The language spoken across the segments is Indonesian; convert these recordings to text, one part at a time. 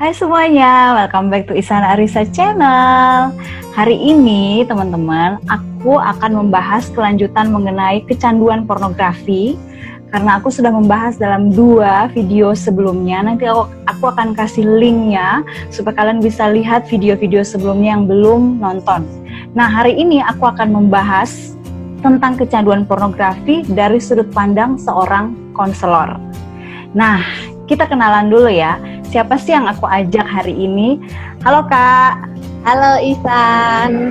Hai semuanya, welcome back to Isana Arisa Channel. Hari ini teman-teman, aku akan membahas kelanjutan mengenai kecanduan pornografi. Karena aku sudah membahas dalam 2 video sebelumnya. Nanti aku akan kasih linknya supaya kalian bisa lihat video-video sebelumnya yang belum nonton. Nah, hari ini aku akan membahas tentang kecanduan pornografi dari sudut pandang seorang konselor. Nah, kita kenalan dulu ya. Siapa sih yang aku ajak hari ini? Halo Kak. Halo Isan.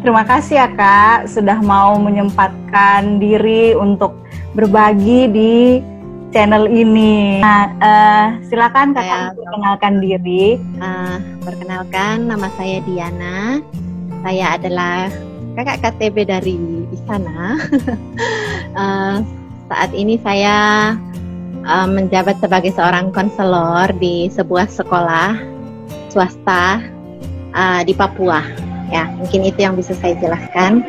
Terima kasih ya Kak sudah mau menyempatkan diri untuk berbagi di channel ini. Nah, silakan Kakak perkenalkan diri. Perkenalkan, nama saya Diana. Saya adalah kakak KTB dari Isana. Saat ini saya menjabat sebagai seorang konselor di sebuah sekolah swasta di Papua. Ya, mungkin itu yang bisa saya jelaskan.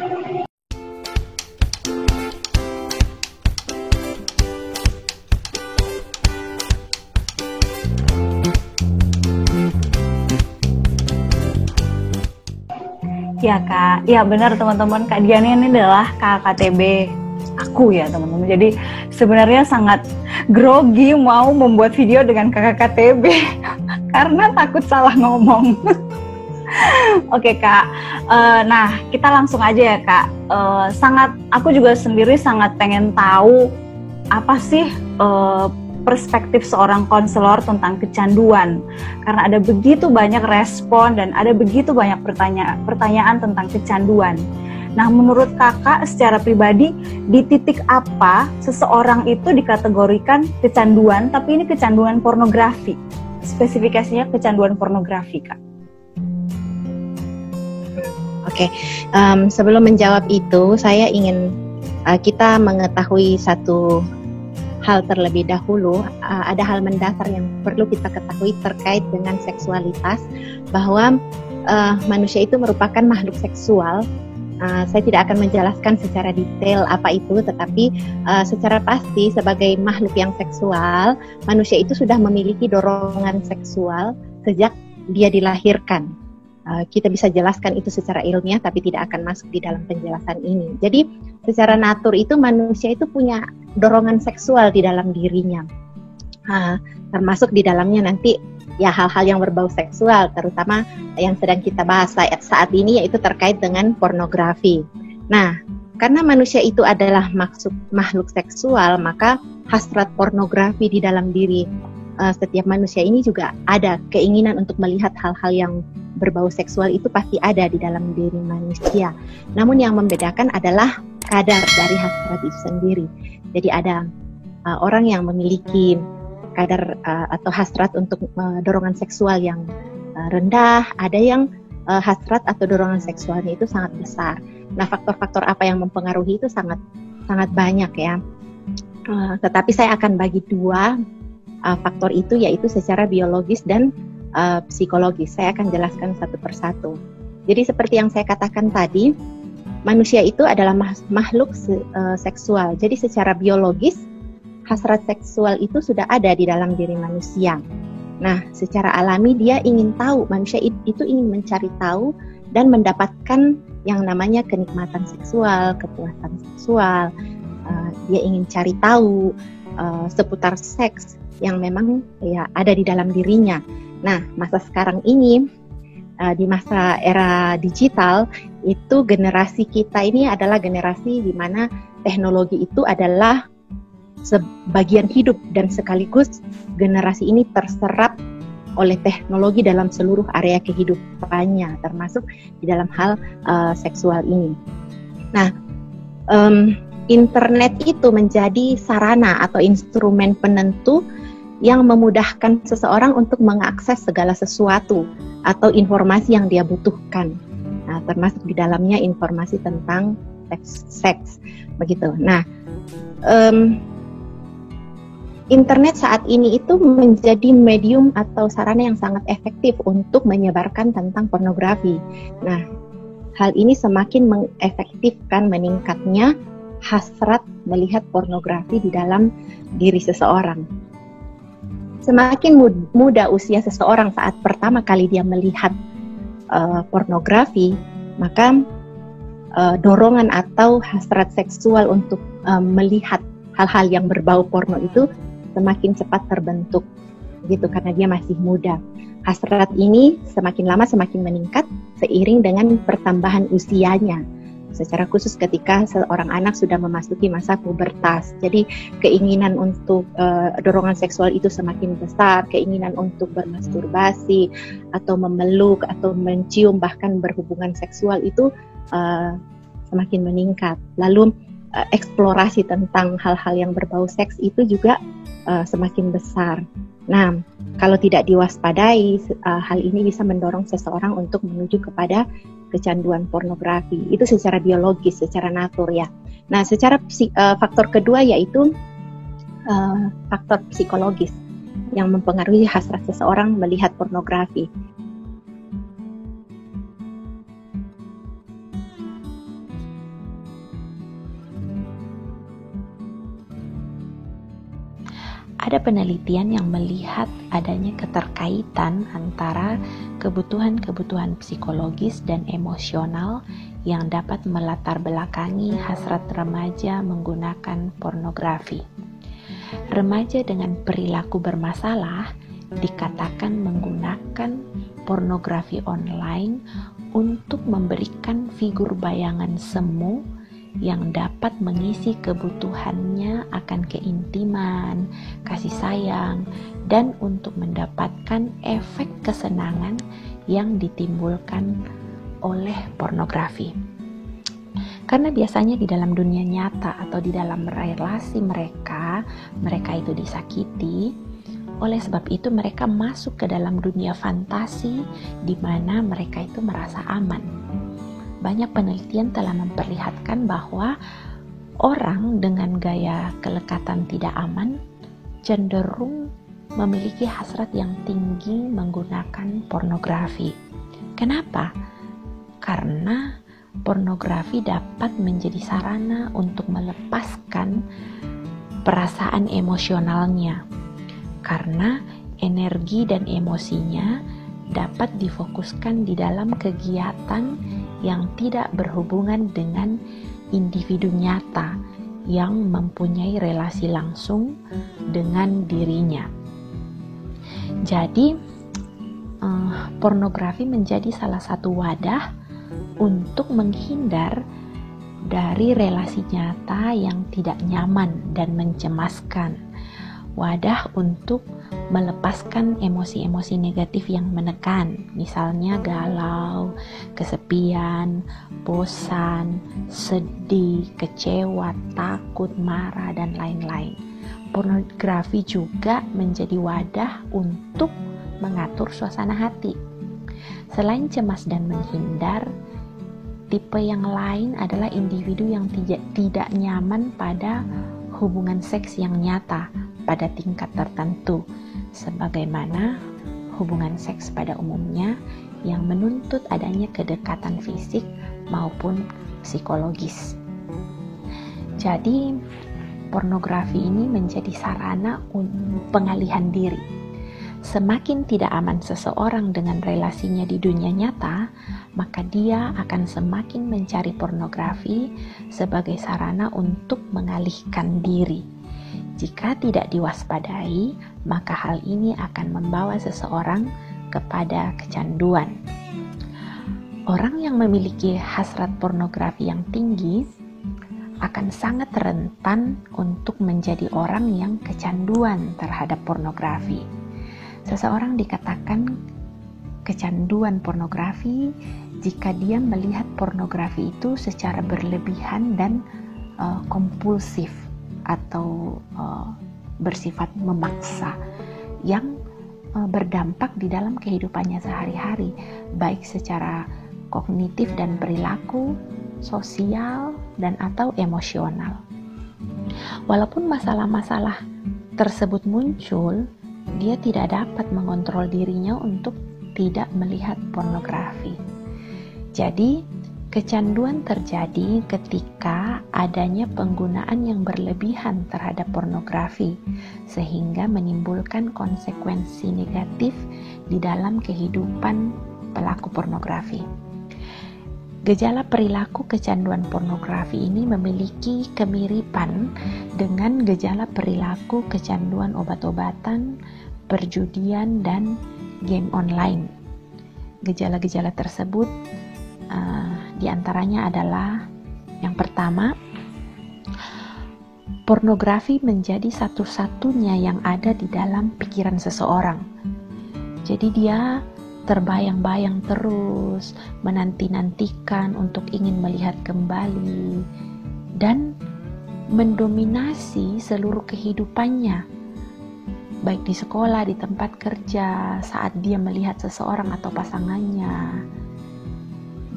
Ya Kak, ya benar teman-teman, Kak Diana ini adalah KKTB aku ya teman-teman. Jadi sebenarnya sangat grogi mau membuat video dengan kakak KTB karena takut salah ngomong. Oke Kak, nah kita langsung aja ya Kak. Aku juga sendiri sangat pengen tahu apa sih perspektif seorang konselor tentang kecanduan, karena ada begitu banyak respon dan ada begitu banyak pertanyaan tentang kecanduan. Nah, menurut kakak secara pribadi, di titik apa seseorang itu dikategorikan kecanduan, tapi ini kecanduan pornografi? Spesifikasinya kecanduan pornografi, Kak. Oke, sebelum menjawab itu, saya ingin kita mengetahui satu hal terlebih dahulu. Ada hal mendasar yang perlu kita ketahui terkait dengan seksualitas, bahwa manusia itu merupakan makhluk seksual. Saya tidak akan menjelaskan secara detail apa itu, tetapi secara pasti sebagai makhluk yang seksual, manusia itu sudah memiliki dorongan seksual sejak dia dilahirkan. Kita bisa jelaskan itu secara ilmiah, tapi tidak akan masuk di dalam penjelasan ini. Jadi secara natur itu manusia itu punya dorongan seksual di dalam dirinya, termasuk di dalamnya nanti ya hal-hal yang berbau seksual, terutama yang sedang kita bahas saat ini, yaitu terkait dengan pornografi. Nah, karena manusia itu adalah makhluk seksual, maka hasrat pornografi di dalam diri setiap manusia ini juga ada. Keinginan untuk melihat hal-hal yang berbau seksual itu pasti ada di dalam diri manusia. Namun yang membedakan adalah kadar dari hasrat itu sendiri. Jadi ada orang yang memiliki kadar atau hasrat untuk dorongan seksual yang rendah, ada yang hasrat atau dorongan seksualnya itu sangat besar. Nah, faktor-faktor apa yang mempengaruhi itu sangat banyak ya. Tetapi saya akan bagi 2 faktor itu, yaitu secara biologis dan psikologis. Saya akan jelaskan satu persatu. Jadi seperti yang saya katakan tadi, manusia itu adalah makhluk seksual. Jadi secara biologis hasrat seksual itu sudah ada di dalam diri manusia. Nah, secara alami dia ingin tahu, manusia itu ingin mencari tahu dan mendapatkan yang namanya kenikmatan seksual, kepuasan seksual. Dia ingin cari tahu seputar seks yang memang ya ada di dalam dirinya. Nah, masa sekarang ini, di masa era digital, itu generasi kita ini adalah generasi di mana teknologi itu adalah sebagian hidup, dan sekaligus generasi ini terserap oleh teknologi dalam seluruh area kehidupannya, termasuk di dalam hal seksual ini. Nah, internet itu menjadi sarana atau instrumen penentu yang memudahkan seseorang untuk mengakses segala sesuatu atau informasi yang dia butuhkan. Nah, termasuk di dalamnya informasi tentang seks, begitu. Nah, internet saat ini itu menjadi medium atau sarana yang sangat efektif untuk menyebarkan tentang pornografi. Nah, hal ini semakin mengefektifkan meningkatnya hasrat melihat pornografi di dalam diri seseorang. semakin muda usia seseorang saat pertama kali dia melihat pornografi, maka dorongan atau hasrat seksual untuk melihat hal-hal yang berbau porno itu semakin cepat terbentuk gitu, karena dia masih muda. Hasrat ini semakin lama semakin meningkat seiring dengan pertambahan usianya. Secara khusus ketika seorang anak sudah memasuki masa pubertas. Jadi keinginan untuk dorongan seksual itu semakin besar, keinginan untuk bermasturbasi atau memeluk atau mencium bahkan berhubungan seksual itu semakin meningkat. Lalu eksplorasi tentang hal-hal yang berbau seks itu juga semakin besar. Nah, kalau tidak diwaspadai, hal ini bisa mendorong seseorang untuk menuju kepada kecanduan pornografi. Itu secara biologis, secara natur ya. Nah, secara faktor kedua yaitu faktor psikologis yang mempengaruhi hasrat seseorang melihat pornografi. Ada penelitian yang melihat adanya keterkaitan antara kebutuhan-kebutuhan psikologis dan emosional yang dapat melatar belakangi hasrat remaja menggunakan pornografi. Remaja dengan perilaku bermasalah dikatakan menggunakan pornografi online untuk memberikan figur bayangan semu yang dapat mengisi kebutuhannya akan keintiman, kasih sayang, dan untuk mendapatkan efek kesenangan yang ditimbulkan oleh pornografi. Karena biasanya di dalam dunia nyata atau di dalam relasi mereka itu disakiti. Oleh sebab itu mereka masuk ke dalam dunia fantasi di mana mereka itu merasa aman. Banyak penelitian telah memperlihatkan bahwa orang dengan gaya kelekatan tidak aman cenderung memiliki hasrat yang tinggi menggunakan pornografi. Kenapa? Karena pornografi dapat menjadi sarana untuk melepaskan perasaan emosionalnya. Karena energi dan emosinya dapat difokuskan di dalam kegiatan yang tidak berhubungan dengan individu nyata yang mempunyai relasi langsung dengan dirinya. Jadi, pornografi menjadi salah satu wadah untuk menghindar dari relasi nyata yang tidak nyaman dan mencemaskan. Wadah untuk melepaskan emosi-emosi negatif yang menekan, misalnya galau, kesepian, bosan, sedih, kecewa, takut, marah, dan lain-lain. Pornografi juga menjadi wadah untuk mengatur suasana hati. Selain cemas dan menghindar, tipe yang lain adalah individu yang tidak nyaman pada hubungan seks yang nyata pada tingkat tertentu, sebagaimana hubungan seks pada umumnya yang menuntut adanya kedekatan fisik maupun psikologis. Jadi, pornografi ini menjadi sarana pengalihan diri. Semakin tidak aman seseorang dengan relasinya di dunia nyata, maka dia akan semakin mencari pornografi sebagai sarana untuk mengalihkan diri. Jika tidak diwaspadai, maka hal ini akan membawa seseorang kepada kecanduan. Orang yang memiliki hasrat pornografi yang tinggi akan sangat rentan untuk menjadi orang yang kecanduan terhadap pornografi. Seseorang dikatakan kecanduan pornografi jika dia melihat pornografi itu secara berlebihan dan kompulsif atau bersifat memaksa yang berdampak di dalam kehidupannya sehari-hari, baik secara kognitif dan perilaku, sosial, dan atau emosional. Walaupun masalah-masalah tersebut muncul, dia tidak dapat mengontrol dirinya untuk tidak melihat pornografi. Jadi, Kecanduan terjadi ketika adanya penggunaan yang berlebihan terhadap pornografi, sehingga menimbulkan konsekuensi negatif di dalam kehidupan pelaku pornografi. Gejala perilaku kecanduan pornografi ini memiliki kemiripan dengan gejala perilaku kecanduan obat-obatan, perjudian, dan game online. Gejala-gejala tersebut diantaranya adalah yang pertama, pornografi menjadi satu-satunya yang ada di dalam pikiran seseorang. Jadi dia terbayang-bayang terus, menanti-nantikan untuk ingin melihat kembali, dan mendominasi seluruh kehidupannya, baik di sekolah, di tempat kerja, saat dia melihat seseorang atau pasangannya.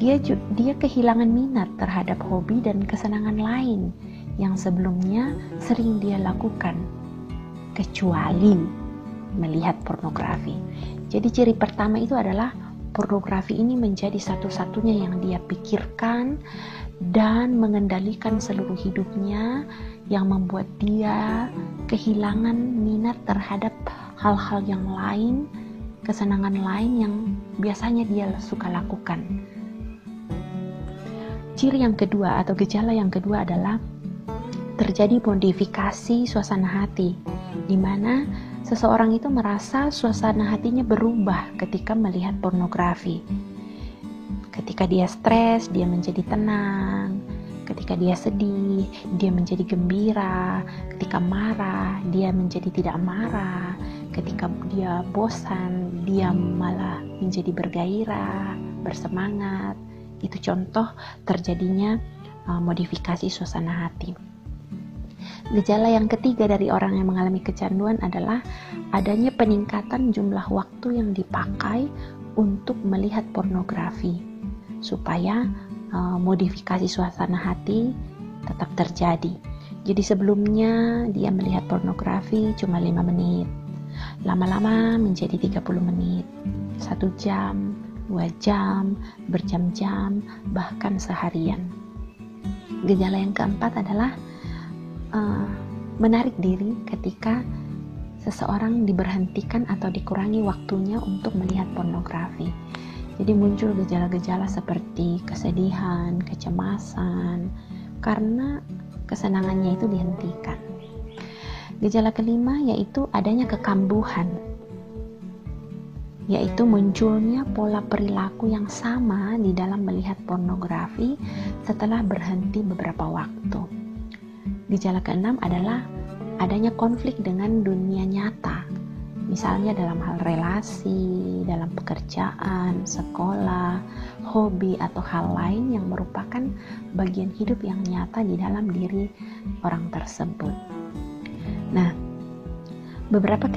Dia kehilangan minat terhadap hobi dan kesenangan lain yang sebelumnya sering dia lakukan, kecuali melihat pornografi. Jadi ciri pertama itu adalah pornografi ini menjadi satu-satunya yang dia pikirkan dan mengendalikan seluruh hidupnya, yang membuat dia kehilangan minat terhadap hal-hal yang lain, kesenangan lain yang biasanya dia suka lakukan. Ciri yang kedua atau gejala yang kedua adalah terjadi modifikasi suasana hati, di mana seseorang itu merasa suasana hatinya berubah ketika melihat pornografi. Ketika dia stres, dia menjadi tenang. Ketika dia sedih, dia menjadi gembira. Ketika marah, dia menjadi tidak marah. Ketika dia bosan, dia malah menjadi bergairah, bersemangat. Itu contoh terjadinya modifikasi suasana hati. Gejala yang ketiga dari orang yang mengalami kecanduan adalah adanya peningkatan jumlah waktu yang dipakai untuk melihat pornografi, supaya modifikasi suasana hati tetap terjadi. Jadi sebelumnya dia melihat pornografi cuma 5 menit, lama-lama menjadi 30 menit, 1 jam, 2 jam, berjam-jam, bahkan seharian. Gejala yang keempat adalah menarik diri ketika seseorang diberhentikan atau dikurangi waktunya untuk melihat pornografi. Jadi muncul gejala-gejala seperti kesedihan, kecemasan, karena kesenangannya itu dihentikan. Gejala kelima yaitu adanya kekambuhan, yaitu munculnya pola perilaku yang sama di dalam melihat pornografi setelah berhenti beberapa waktu. Gejala keenam adalah adanya konflik dengan dunia nyata, misalnya dalam hal relasi, dalam pekerjaan, sekolah, hobi, atau hal lain yang merupakan bagian hidup yang nyata di dalam diri orang tersebut. Nah, beberapa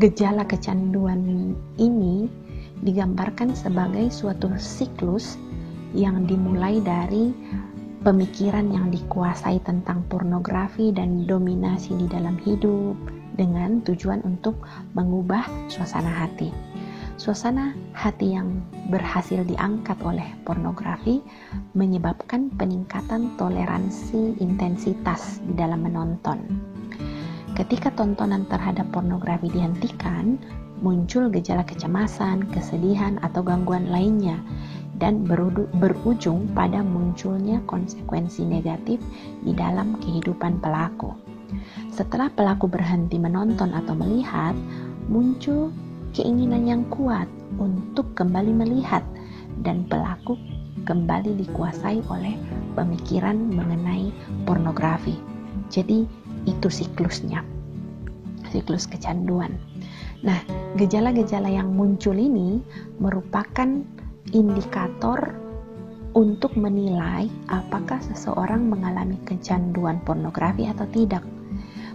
gejala kecanduan ini digambarkan sebagai suatu siklus yang dimulai dari pemikiran yang dikuasai tentang pornografi dan dominasi di dalam hidup dengan tujuan untuk mengubah suasana hati. Suasana hati yang berhasil diangkat oleh pornografi menyebabkan peningkatan toleransi intensitas di dalam menonton. Ketika tontonan terhadap pornografi dihentikan, muncul gejala kecemasan, kesedihan, atau gangguan lainnya, dan berujung pada munculnya konsekuensi negatif di dalam kehidupan pelaku. Setelah pelaku berhenti menonton atau melihat, muncul keinginan yang kuat untuk kembali melihat, dan pelaku kembali dikuasai oleh pemikiran mengenai pornografi. Jadi itu siklusnya, siklus kecanduan. Nah, gejala-gejala yang muncul ini merupakan indikator untuk menilai apakah seseorang mengalami kecanduan pornografi atau tidak.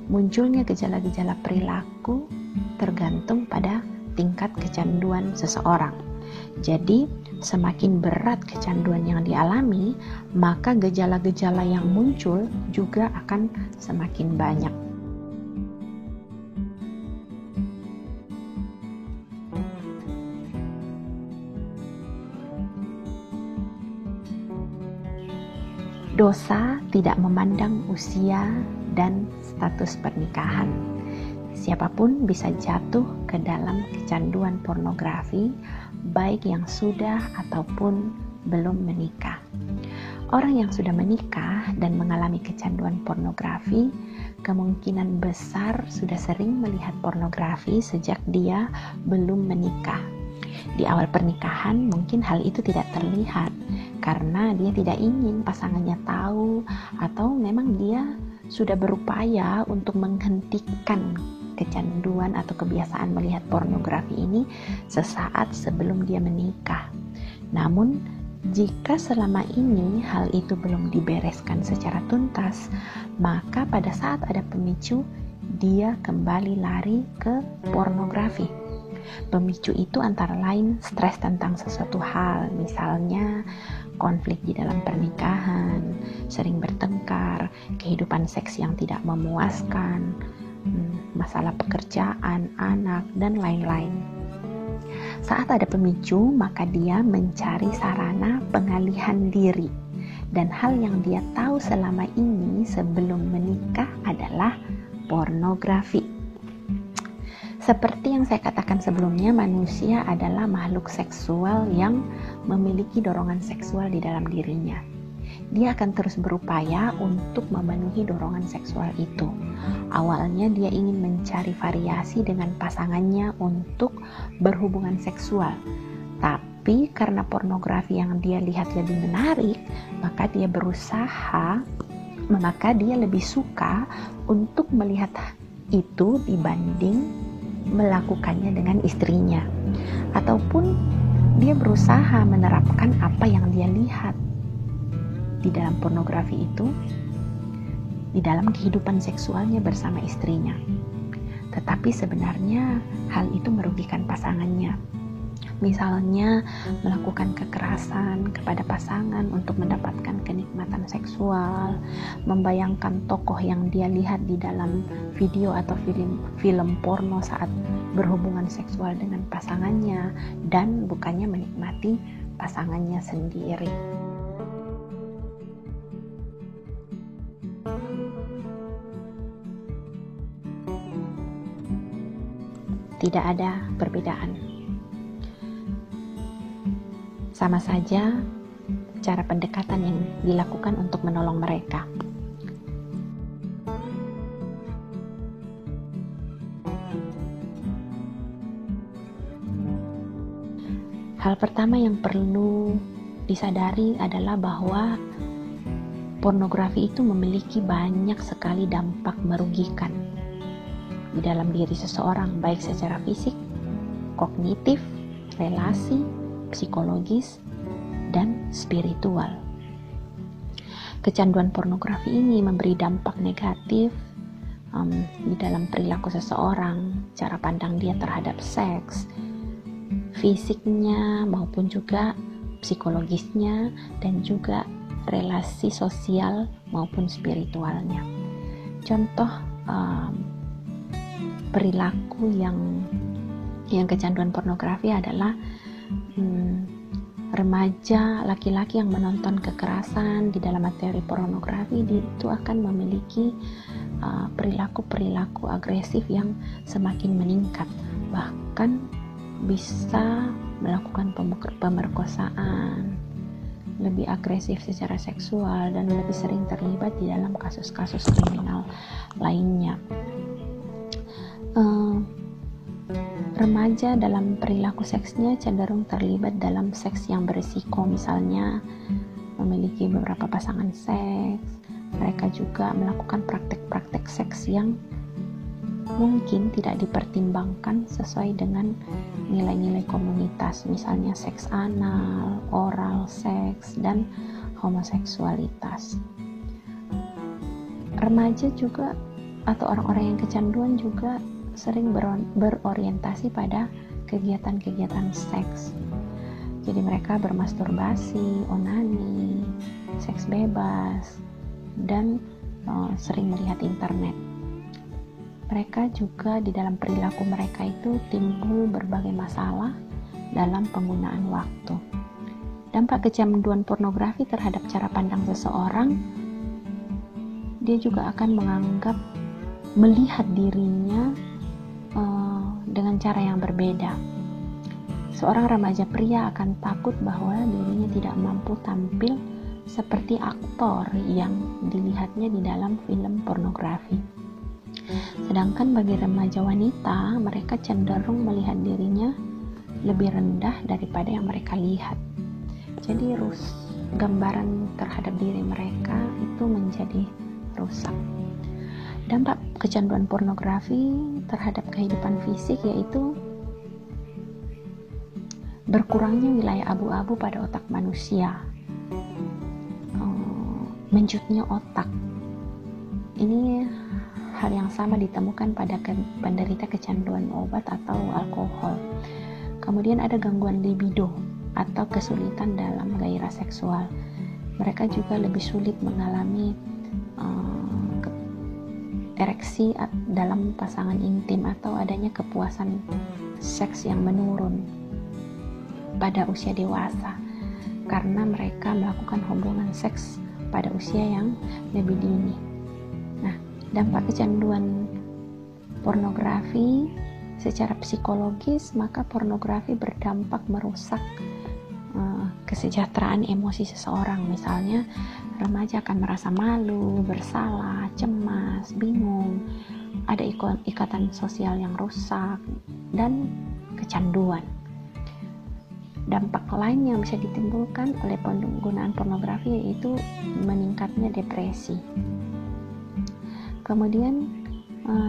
Munculnya gejala-gejala perilaku tergantung pada tingkat kecanduan seseorang. Jadi, semakin berat kecanduan yang dialami, maka gejala-gejala yang muncul juga akan semakin banyak. Dosa tidak memandang usia dan status pernikahan. Siapapun bisa jatuh ke dalam kecanduan pornografi, baik yang sudah ataupun belum menikah. Orang yang sudah menikah dan mengalami kecanduan pornografi, kemungkinan besar sudah sering melihat pornografi sejak dia belum menikah. Di awal pernikahan mungkin hal itu tidak terlihat karena dia tidak ingin pasangannya tahu, atau memang dia sudah berupaya untuk menghentikan kecanduan atau kebiasaan melihat pornografi ini sesaat sebelum dia menikah. Namun jika selama ini hal itu belum dibereskan secara tuntas, maka pada saat ada pemicu, dia kembali lari ke pornografi. Pemicu itu antara lain stres tentang sesuatu hal, misalnya konflik di dalam pernikahan, sering bertengkar, kehidupan seks yang tidak memuaskan, masalah pekerjaan, anak, dan lain-lain. Saat ada pemicu, maka dia mencari sarana pengalihan diri. Dan hal yang dia tahu selama ini sebelum menikah adalah pornografi. Seperti yang saya katakan sebelumnya, manusia adalah makhluk seksual yang memiliki dorongan seksual di dalam dirinya. Dia akan terus berupaya untuk memenuhi dorongan seksual itu. Awalnya dia ingin mencari variasi dengan pasangannya untuk berhubungan seksual. Tapi karena pornografi yang dia lihat lebih menarik, maka dia lebih suka untuk melihat itu dibanding melakukannya dengan istrinya. Ataupun dia berusaha menerapkan apa yang dia lihat di dalam pornografi itu di dalam kehidupan seksualnya bersama istrinya. Tetapi sebenarnya hal itu merugikan pasangannya. Misalnya melakukan kekerasan kepada pasangan untuk mendapatkan kenikmatan seksual, membayangkan tokoh yang dia lihat di dalam video atau film porno saat berhubungan seksual dengan pasangannya, dan bukannya menikmati pasangannya sendiri. Tidak ada perbedaan. Sama saja cara pendekatan yang dilakukan untuk menolong mereka. Hal pertama yang perlu disadari adalah bahwa pornografi itu memiliki banyak sekali dampak merugikan di dalam diri seseorang, baik secara fisik, kognitif, relasi, psikologis, dan spiritual. Kecanduan pornografi ini memberi dampak negatif di dalam perilaku seseorang, cara pandang dia terhadap seks, fisiknya maupun juga psikologisnya, dan juga relasi sosial maupun spiritualnya. Contoh perilaku yang kecanduan pornografi adalah remaja laki-laki yang menonton kekerasan di dalam materi pornografi, itu akan memiliki perilaku agresif yang semakin meningkat, bahkan bisa melakukan pemerkosaan, lebih agresif secara seksual, dan lebih sering terlibat di dalam kasus-kasus kriminal lainnya. Remaja dalam perilaku seksnya cenderung terlibat dalam seks yang berisiko, misalnya memiliki beberapa pasangan seks. Mereka juga melakukan praktek-praktek seks yang mungkin tidak dipertimbangkan sesuai dengan nilai-nilai komunitas, misalnya seks anal, oral seks, dan homoseksualitas. Remaja juga atau orang-orang yang kecanduan juga sering berorientasi pada kegiatan-kegiatan seks. Jadi mereka bermasturbasi, onani, seks bebas, dan sering melihat internet. Mereka juga di dalam perilaku mereka itu timbul berbagai masalah dalam penggunaan waktu. Dampak kecanduan pornografi terhadap cara pandang seseorang, dia juga akan menganggap melihat dirinya dengan cara yang berbeda. Seorang remaja pria akan takut bahwa dirinya tidak mampu tampil seperti aktor yang dilihatnya di dalam film pornografi. Sedangkan bagi remaja wanita, mereka cenderung melihat dirinya lebih rendah daripada yang mereka lihat. Jadi gambaran terhadap diri mereka itu menjadi rusak. Dampak kecanduan pornografi terhadap kehidupan fisik yaitu berkurangnya wilayah abu-abu pada otak manusia, menjutnya otak. Ini hal yang sama ditemukan pada penderita kecanduan obat atau alkohol. Kemudian ada gangguan libido atau kesulitan dalam gairah seksual. Mereka juga lebih sulit mengalami ereksi dalam pasangan intim atau adanya kepuasan seks yang menurun pada usia dewasa karena mereka melakukan hubungan seks pada usia yang lebih dini. Nah, dampak kecanduan pornografi secara psikologis, maka pornografi berdampak merusak kesejahteraan emosi seseorang. Misalnya, remaja akan merasa malu, bersalah, cemas, bingung, ada ikatan sosial yang rusak, dan kecanduan. Dampak lain yang bisa ditimbulkan oleh penggunaan pornografi yaitu meningkatnya depresi. Kemudian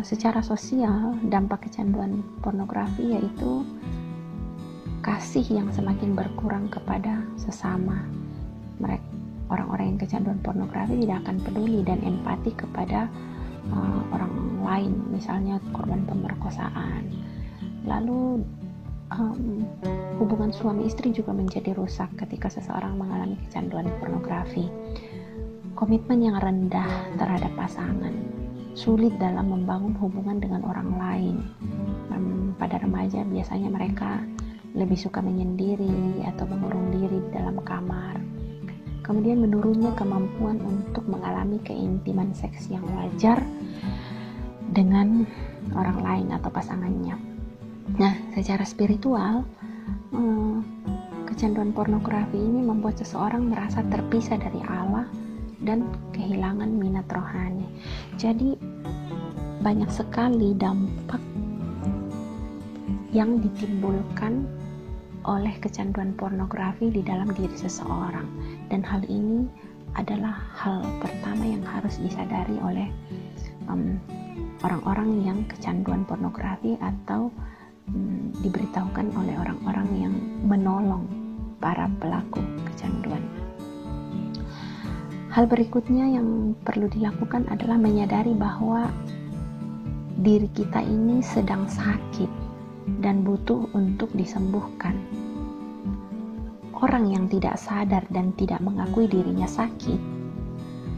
secara sosial, dampak kecanduan pornografi yaitu kasih yang semakin berkurang kepada sesama. Orang-orang yang kecanduan pornografi tidak akan peduli dan empati kepada orang lain, misalnya korban pemerkosaan. Lalu hubungan suami istri juga menjadi rusak ketika seseorang mengalami kecanduan pornografi. Komitmen yang rendah terhadap pasangan, sulit dalam membangun hubungan dengan orang lain. Pada remaja biasanya mereka lebih suka menyendiri atau mengurung diri di dalam kamar. Kemudian menurunnya kemampuan untuk mengalami keintiman seks yang wajar dengan orang lain atau pasangannya. Nah, secara spiritual, kecanduan pornografi ini membuat seseorang merasa terpisah dari Allah dan kehilangan minat rohani. Jadi banyak sekali dampak yang ditimbulkan oleh kecanduan pornografi di dalam diri seseorang, dan hal ini adalah hal pertama yang harus disadari oleh orang-orang yang kecanduan pornografi atau diberitahukan oleh orang-orang yang menolong para pelaku kecanduan. Hal berikutnya yang perlu dilakukan adalah menyadari bahwa diri kita ini sedang sakit dan butuh untuk disembuhkan. Orang yang tidak sadar dan tidak mengakui dirinya sakit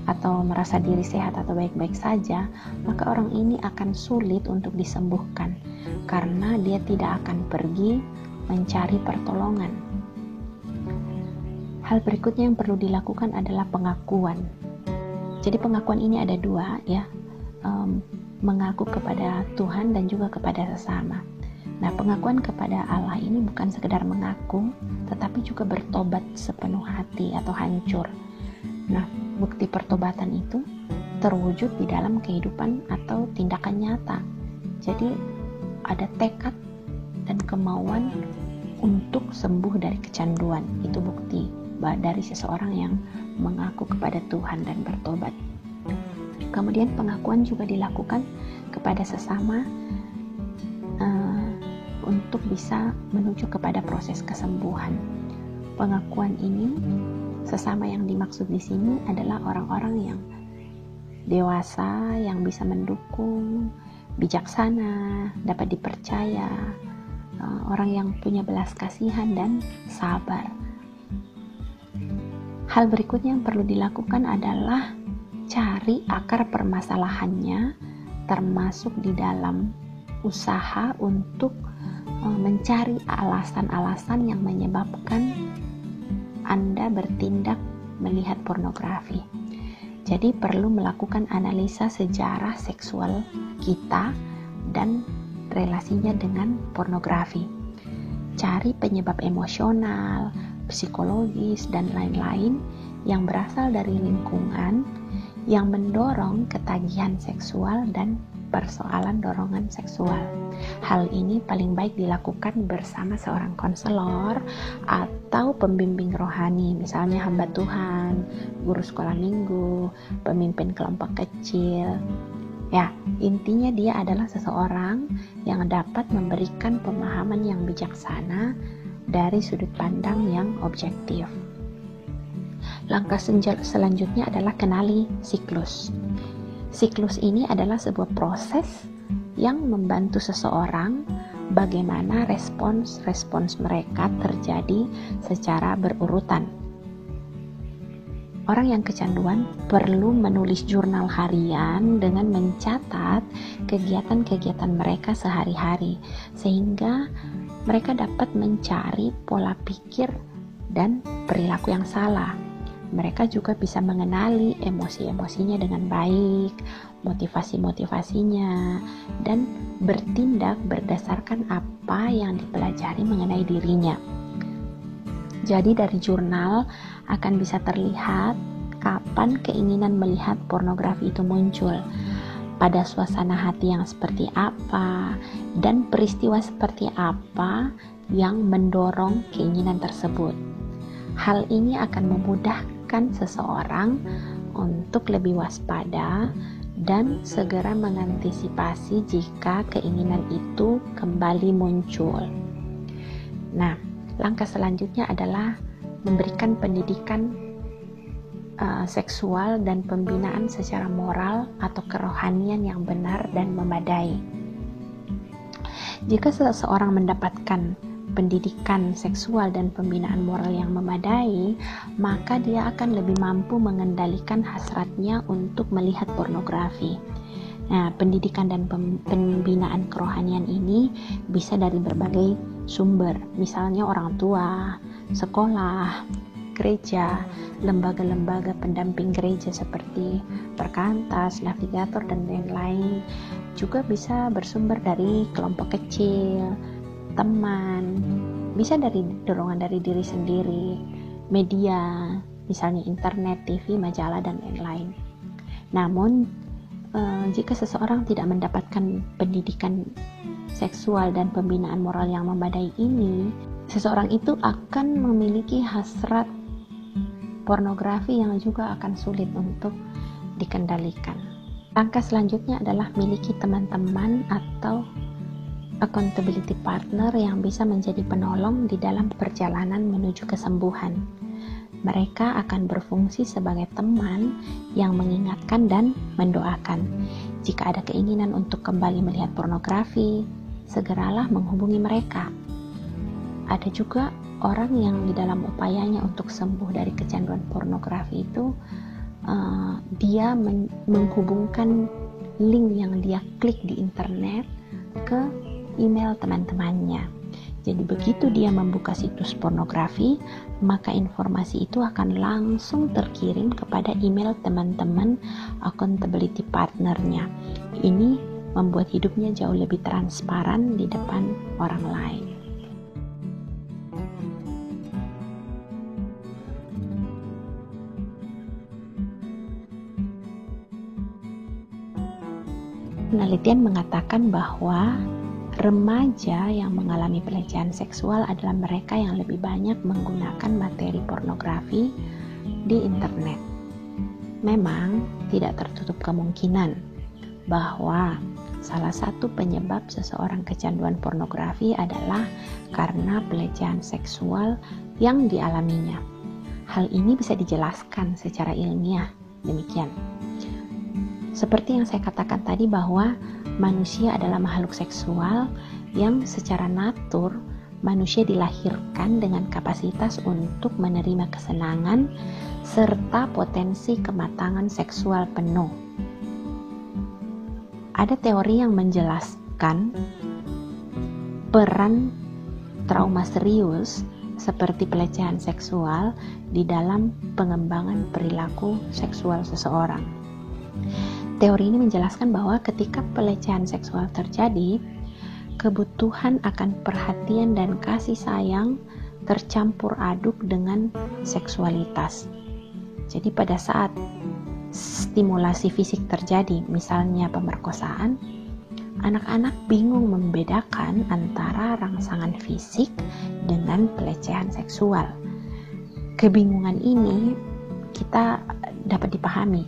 atau merasa diri sehat atau baik-baik saja, maka orang ini akan sulit untuk disembuhkan karena dia tidak akan pergi mencari pertolongan. Hal berikutnya yang perlu dilakukan adalah pengakuan. Jadi pengakuan ini ada dua, ya, mengaku kepada Tuhan dan juga kepada sesama. Nah, pengakuan kepada Allah ini bukan sekedar mengaku, tetapi juga bertobat sepenuh hati atau hancur. Nah, bukti pertobatan itu terwujud di dalam kehidupan atau tindakan nyata. Jadi, ada tekad dan kemauan untuk sembuh dari kecanduan. Itu bukti dari seseorang yang mengaku kepada Tuhan dan bertobat. Kemudian pengakuan juga dilakukan kepada sesama untuk bisa menuju kepada proses kesembuhan. Pengakuan ini, sesama yang dimaksud di sini adalah orang-orang yang dewasa, yang bisa mendukung, bijaksana, dapat dipercaya, orang yang punya belas kasihan dan sabar. Hal berikutnya yang perlu dilakukan adalah cari akar permasalahannya, termasuk di dalam usaha untuk mencari alasan-alasan yang menyebabkan Anda bertindak melihat pornografi. Jadi perlu melakukan analisa sejarah seksual kita dan relasinya dengan pornografi. Cari penyebab emosional, psikologis, dan lain-lain yang berasal dari lingkungan yang mendorong ketagihan seksual dan persoalan dorongan seksual. Hal ini paling baik dilakukan bersama seorang konselor atau pembimbing rohani, misalnya hamba Tuhan, guru sekolah minggu, pemimpin kelompok kecil. Ya, intinya dia adalah seseorang yang dapat memberikan pemahaman yang bijaksana dari sudut pandang yang objektif. Langkah selanjutnya adalah kenali siklus. Siklus ini adalah sebuah proses yang membantu seseorang bagaimana respons mereka terjadi secara berurutan. Orang yang kecanduan perlu menulis jurnal harian dengan mencatat kegiatan-kegiatan mereka sehari-hari, sehingga mereka dapat mencari pola pikir dan perilaku yang salah. Mereka juga bisa mengenali emosi-emosinya dengan baik, motivasi-motivasinya, dan bertindak berdasarkan apa yang dipelajari mengenai dirinya. Jadi dari jurnal akan bisa terlihat kapan keinginan melihat pornografi itu muncul, pada suasana hati yang seperti apa, dan peristiwa seperti apa yang mendorong keinginan tersebut. Hal ini akan memudahkan seseorang untuk lebih waspada dan segera mengantisipasi jika keinginan itu kembali muncul. Nah, langkah selanjutnya adalah memberikan pendidikan seksual dan pembinaan secara moral atau kerohanian yang benar dan memadai. Jika seseorang mendapatkan pendidikan seksual dan pembinaan moral yang memadai, maka dia akan lebih mampu mengendalikan hasratnya untuk melihat pornografi. Nah, pendidikan dan pembinaan kerohanian ini bisa dari berbagai sumber, misalnya orang tua, sekolah, gereja, lembaga-lembaga pendamping gereja seperti perkantas, navigator, dan lain-lain. Juga bisa bersumber dari kelompok kecil, teman, bisa dari dorongan dari diri sendiri, media, misalnya internet, TV, majalah, dan lain-lain. Namun, jika seseorang tidak mendapatkan pendidikan seksual dan pembinaan moral yang memadai ini, seseorang itu akan memiliki hasrat pornografi yang juga akan sulit untuk dikendalikan. Langkah selanjutnya adalah miliki teman-teman atau accountability partner yang bisa menjadi penolong di dalam perjalanan menuju kesembuhan. Mereka akan berfungsi sebagai teman yang mengingatkan dan mendoakan. Jika ada keinginan untuk kembali melihat pornografi, segeralah menghubungi mereka. Ada juga orang yang di dalam upayanya untuk sembuh dari kecanduan pornografi itu, dia menghubungkan link yang dia klik di internet ke email teman-temannya. Jadi begitu dia membuka situs pornografi, maka informasi itu akan langsung terkirim kepada email teman-teman accountability partnernya. Ini membuat hidupnya jauh lebih transparan di depan orang lain. Penelitian mengatakan bahwa remaja yang mengalami pelecehan seksual adalah mereka yang lebih banyak menggunakan materi pornografi di internet. Memang tidak tertutup kemungkinan bahwa salah satu penyebab seseorang kecanduan pornografi adalah karena pelecehan seksual yang dialaminya. Hal ini bisa dijelaskan secara ilmiah demikian. Seperti yang saya katakan tadi bahwa manusia adalah makhluk seksual yang secara natur manusia dilahirkan dengan kapasitas untuk menerima kesenangan serta potensi kematangan seksual penuh. Ada teori yang menjelaskan peran trauma serius seperti pelecehan seksual di dalam pengembangan perilaku seksual seseorang. Teori ini menjelaskan bahwa ketika pelecehan seksual terjadi, kebutuhan akan perhatian dan kasih sayang tercampur aduk dengan seksualitas. Jadi pada saat stimulasi fisik terjadi, misalnya pemerkosaan, anak-anak bingung membedakan antara rangsangan fisik dengan pelecehan seksual. Kebingungan ini kita dapat dipahami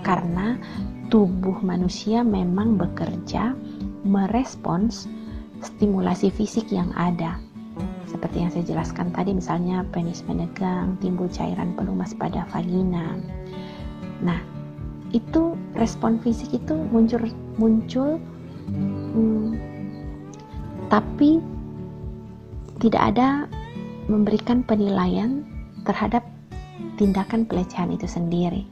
karena tubuh manusia memang bekerja merespons stimulasi fisik yang ada. Seperti yang saya jelaskan tadi, misalnya penis menegang, timbul cairan pelumas pada vagina. Nah, itu respon fisik itu muncul tapi tidak ada memberikan penilaian terhadap tindakan pelecehan itu sendiri.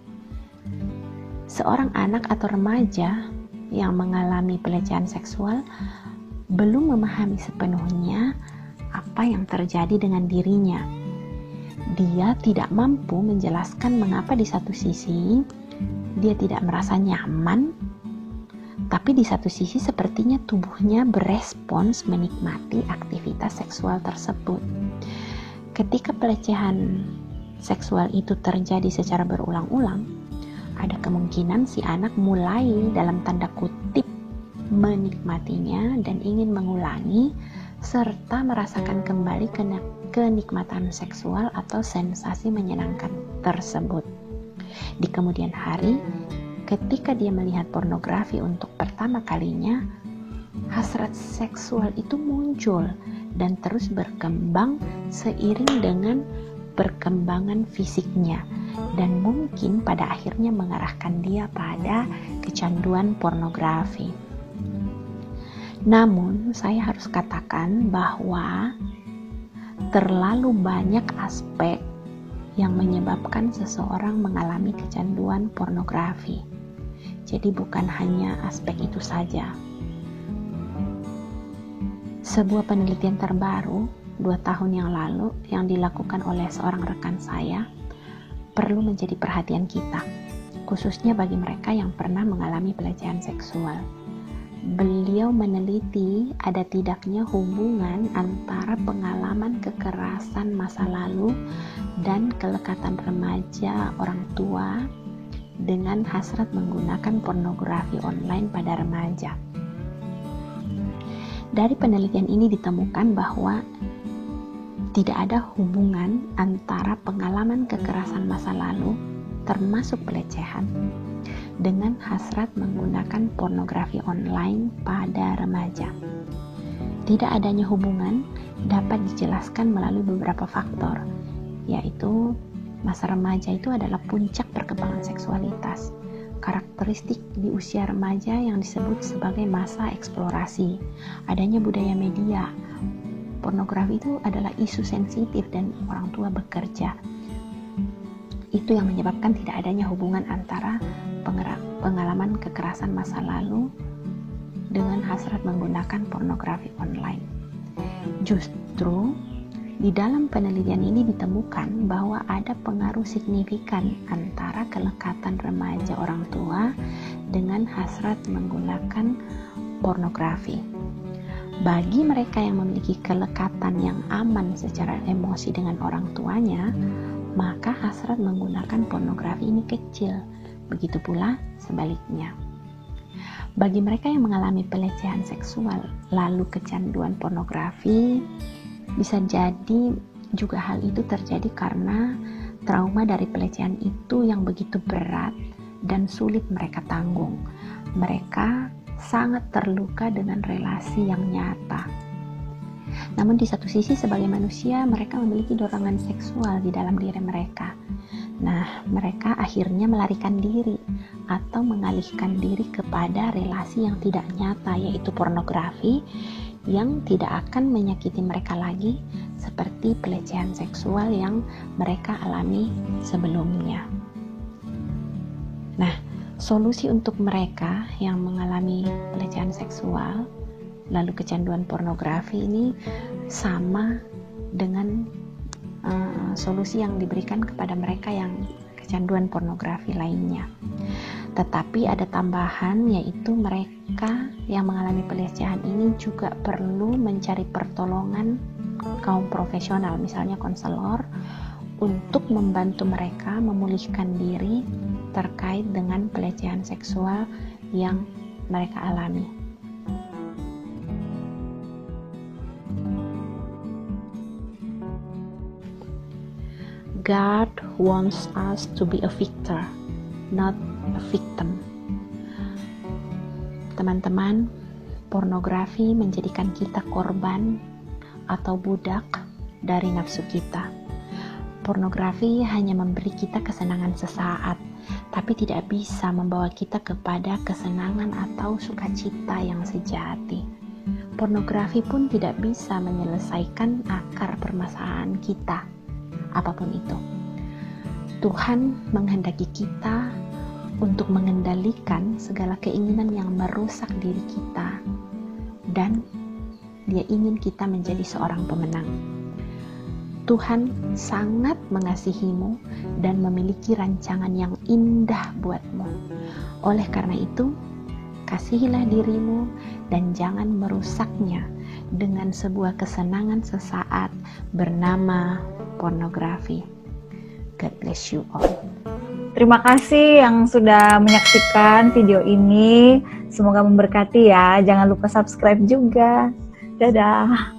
Seorang anak atau remaja yang mengalami pelecehan seksual belum memahami sepenuhnya apa yang terjadi dengan dirinya. Dia tidak mampu menjelaskan mengapa di satu sisi dia tidak merasa nyaman, tapi di satu sisi sepertinya tubuhnya berespons menikmati aktivitas seksual tersebut. Ketika pelecehan seksual itu terjadi secara berulang-ulang, ada kemungkinan si anak mulai dalam tanda kutip menikmatinya dan ingin mengulangi serta merasakan kembali kenikmatan seksual atau sensasi menyenangkan tersebut. Di kemudian hari, ketika dia melihat pornografi untuk pertama kalinya, hasrat seksual itu muncul dan terus berkembang seiring dengan perkembangan fisiknya, dan mungkin pada akhirnya mengarahkan dia pada kecanduan pornografi. Namun, saya harus katakan bahwa terlalu banyak aspek yang menyebabkan seseorang mengalami kecanduan pornografi. Jadi bukan hanya aspek itu saja. Sebuah penelitian terbaru 2 tahun yang lalu yang dilakukan oleh seorang rekan saya perlu menjadi perhatian kita, khususnya bagi mereka yang pernah mengalami pelecehan seksual. Beliau meneliti ada tidaknya hubungan antara pengalaman kekerasan masa lalu dan kelekatan remaja orang tua dengan hasrat menggunakan pornografi online pada remaja. Dari penelitian ini ditemukan bahwa tidak ada hubungan antara pengalaman kekerasan masa lalu, termasuk pelecehan, dengan hasrat menggunakan pornografi online pada remaja. Tidak adanya hubungan dapat dijelaskan melalui beberapa faktor, yaitu masa remaja itu adalah puncak perkembangan seksualitas. Karakteristik di usia remaja yang disebut sebagai masa eksplorasi, adanya budaya media. Pornografi itu adalah isu sensitif dan orang tua bekerja. Itu yang menyebabkan tidak adanya hubungan antara pengalaman kekerasan masa lalu dengan hasrat menggunakan pornografi online. Justru di dalam penelitian ini ditemukan bahwa ada pengaruh signifikan antara kelekatan remaja orang tua dengan hasrat menggunakan pornografi. Bagi mereka yang memiliki kelekatan yang aman secara emosi dengan orang tuanya, maka hasrat menggunakan pornografi ini kecil. Begitu pula sebaliknya. Bagi mereka yang mengalami pelecehan seksual lalu kecanduan pornografi, bisa jadi juga hal itu terjadi karena trauma dari pelecehan itu yang begitu berat dan sulit mereka tanggung. Mereka sangat terluka dengan relasi yang nyata. Namun di satu sisi sebagai manusia mereka memiliki dorongan seksual di dalam diri mereka. Nah, mereka akhirnya melarikan diri atau mengalihkan diri kepada relasi yang tidak nyata, yaitu pornografi yang tidak akan menyakiti mereka lagi seperti pelecehan seksual yang mereka alami sebelumnya. Nah, solusi untuk mereka yang mengalami pelecehan seksual lalu kecanduan pornografi ini sama dengan solusi yang diberikan kepada mereka yang kecanduan pornografi lainnya. Tetapi ada tambahan, yaitu mereka yang mengalami pelecehan ini juga perlu mencari pertolongan kaum profesional, misalnya konselor, untuk membantu mereka memulihkan diri terkait dengan pelecehan seksual yang mereka alami. God wants us to be a victor, not a victim. Teman-teman, pornografi menjadikan kita korban atau budak dari nafsu kita. Pornografi hanya memberi kita kesenangan sesaat, tapi tidak bisa membawa kita kepada kesenangan atau sukacita yang sejati. Pornografi pun tidak bisa menyelesaikan akar permasalahan kita, apapun itu. Tuhan menghendaki kita untuk mengendalikan segala keinginan yang merusak diri kita, dan Dia ingin kita menjadi seorang pemenang. Tuhan sangat mengasihimu dan memiliki rancangan yang indah buatmu. Oleh karena itu, kasihilah dirimu dan jangan merusaknya dengan sebuah kesenangan sesaat bernama pornografi. God bless you all. Terima kasih yang sudah menyaksikan video ini. Semoga memberkati ya. Jangan lupa subscribe juga. Dadah.